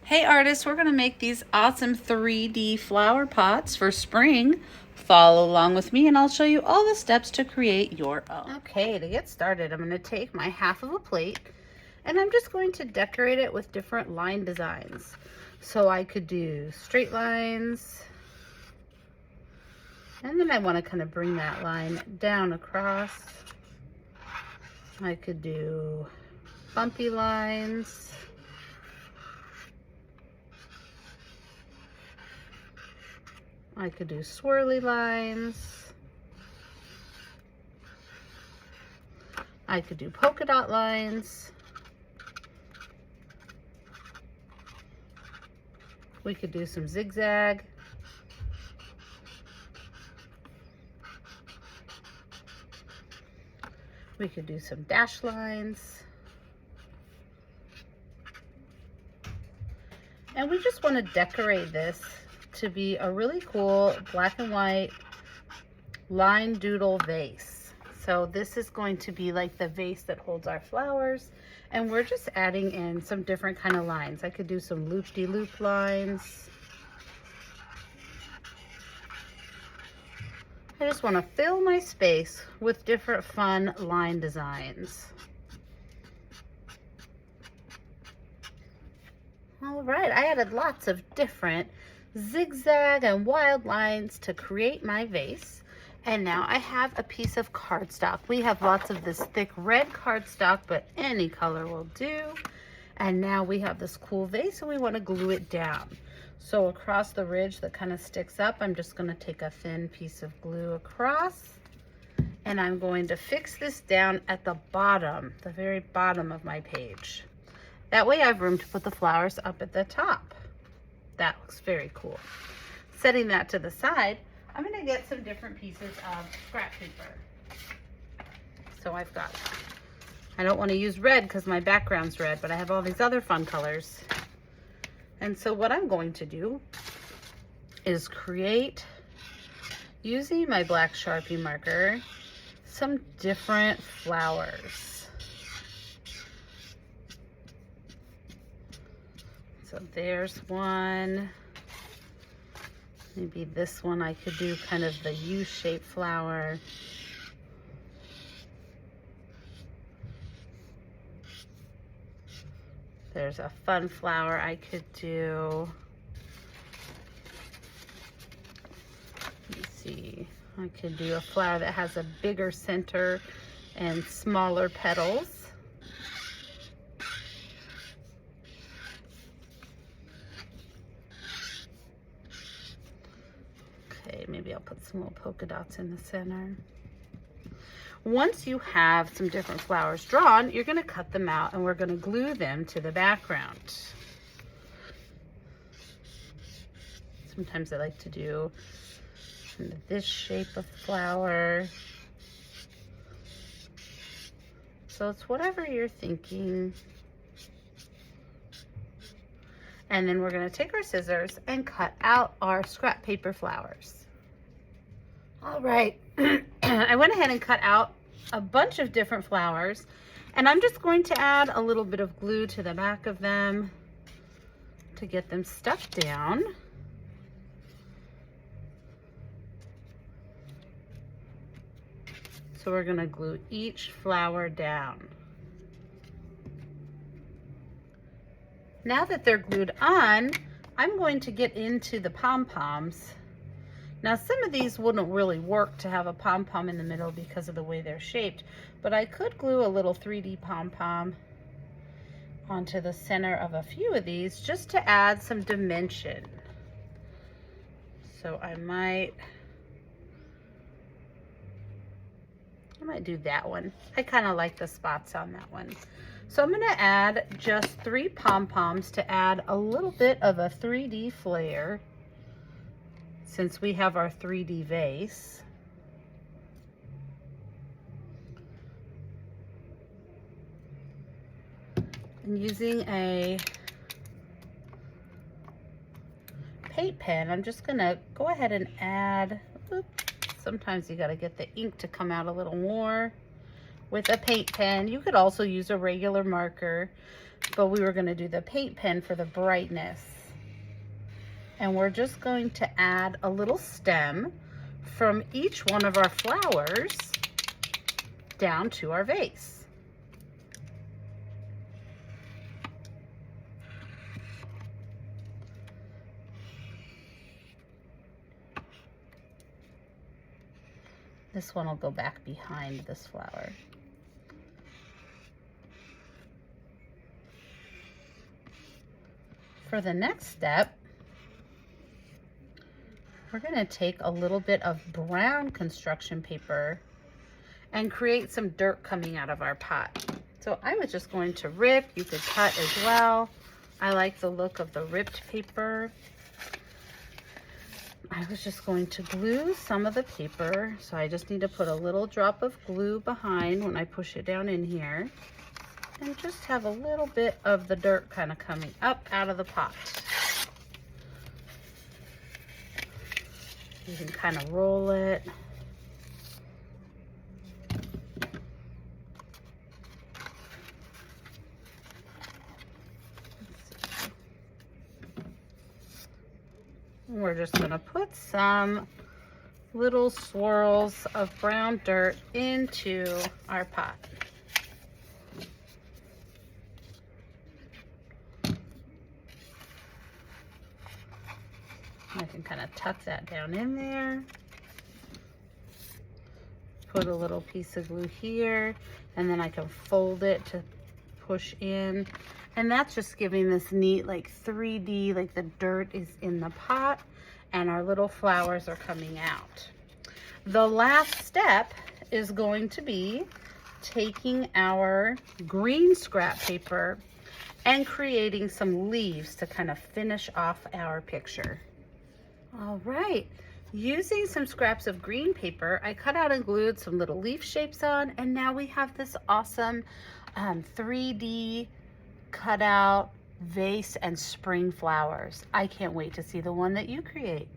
Hey artists, we're going to make these awesome 3D flower pots for spring. Follow along with me and I'll show you all the steps to create your own. Okay, to get started, I'm going to take my half of a plate and I'm just going to decorate it with different line designs. So I could do straight lines, and then I want to kind of bring that line down across. I could do bumpy lines. I could do swirly lines. I could do polka dot lines. We could do some zigzag. We could do some dash lines. And we just want to decorate this to be a really cool black and white line doodle vase. So this is going to be like the vase that holds our flowers, and we're just adding in some different kind of lines. I could do some loop-de-loop lines. I just want to fill my space with different fun line designs. All right, I added lots of different zigzag and wild lines to create my vase. And now I have a piece of cardstock. We have lots of this thick red cardstock, but any color will do. And now we have this cool vase and we want to glue it down. So across the ridge that kind of sticks up, I'm just going to take a thin piece of glue across. And I'm going to fix this down at the bottom, the very bottom of my page. That way I have room to put the flowers up at the top. That looks very cool. Setting that to the side, I'm going to get some different pieces of scrap paper. So I don't want to use red because my background's red, but I have all these other fun colors. And so what I'm going to do is create, using my black Sharpie marker, some different flowers. So there's one. Maybe this one I could do kind of the U-shaped flower. There's a fun flower I could do. Let me see. I could do a flower that has a bigger center and smaller petals. Okay, maybe I'll put some little polka dots in the center. Once you have some different flowers drawn, you're going to cut them out and we're going to glue them to the background. Sometimes I like to do this shape of flower. So it's whatever you're thinking. And then we're going to take our scissors and cut out our scrap paper flowers. All right, I went ahead and cut out a bunch of different flowers, and I'm just going to add a little bit of glue to the back of them to get them stuck down. So we're going to glue each flower down. Now that they're glued on, I'm going to get into the pom-poms. Now some of these wouldn't really work to have a pom-pom in the middle because of the way they're shaped, but I could glue a little 3D pom-pom onto the center of a few of these just to add some dimension. So I might do that one. I kind of like the spots on that one. So I'm going to add just 3 pom-poms to add a little bit of a 3D flair since we have our 3D vase. And using a paint pen, I'm just going to go ahead and add, sometimes you got to get the ink to come out a little more with a paint pen. You could also use a regular marker, but we were going to do the paint pen for the brightness. And we're just going to add a little stem from each one of our flowers down to our vase. This one will go back behind this flower. For the next step, we're going to take a little bit of brown construction paper and create some dirt coming out of our pot. So I was just going to rip. You could cut as well. I like the look of the ripped paper. I was just going to glue some of the paper. So I just need to put a little drop of glue behind when I push it down in here. And just have a little bit of the dirt kind of coming up out of the pot. You can kind of roll it. We're just going to put some little swirls of brown dirt into our pot. I can kind of tuck that down in there. Put a little piece of glue here, and then I can fold it to push in. And that's just giving this neat like 3D, like the dirt is in the pot and our little flowers are coming out. The last step is going to be taking our green scrap paper and creating some leaves to kind of finish off our picture. All right, using some scraps of green paper, I cut out and glued some little leaf shapes on, and now we have this awesome 3D cut out vase and spring flowers. I can't wait to see the one that you create.